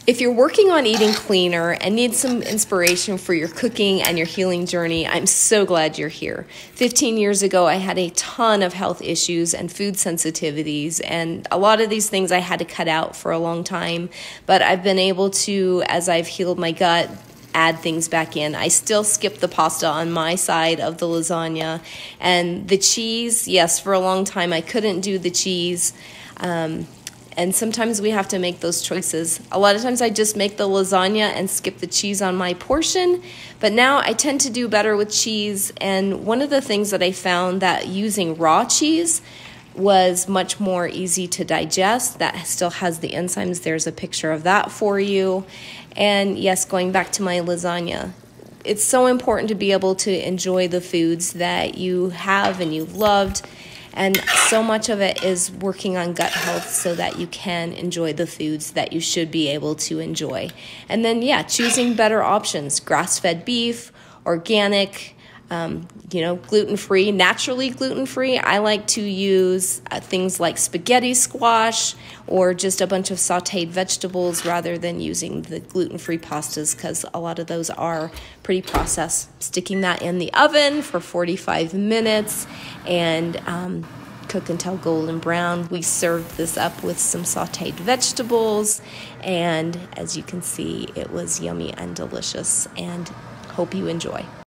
If you're working on eating cleaner and need some inspiration for your cooking and your healing journey, I'm so glad you're here. 15 years ago, I had a ton of health issues and food sensitivities, and a lot of these things I had to cut out for a long time, but I've been able to, as I've healed my gut, add things back in. I still skip the pasta on my side of the lasagna, and the cheese, yes, for a long time I couldn't do the cheese. And sometimes we have to make those choices. A lot of times I just make the lasagna and skip the cheese on my portion, but now I tend to do better with cheese. And one of the things that I found that using raw cheese was much more easy to digest. That still has the enzymes. There's a picture of that for you. And yes, going back to my lasagna, it's so important to be able to enjoy the foods that you have and you've loved. And so much of it is working on gut health so that you can enjoy the foods that you should be able to enjoy. And then, choosing better options, grass-fed beef, organic, gluten-free, naturally gluten-free. I like to use things like spaghetti squash or just a bunch of sautéed vegetables rather than using the gluten-free pastas because a lot of those are pretty processed. Sticking that in the oven for 45 minutes and cook until golden brown. We served this up with some sautéed vegetables, and as you can see, it was yummy and delicious, and hope you enjoy.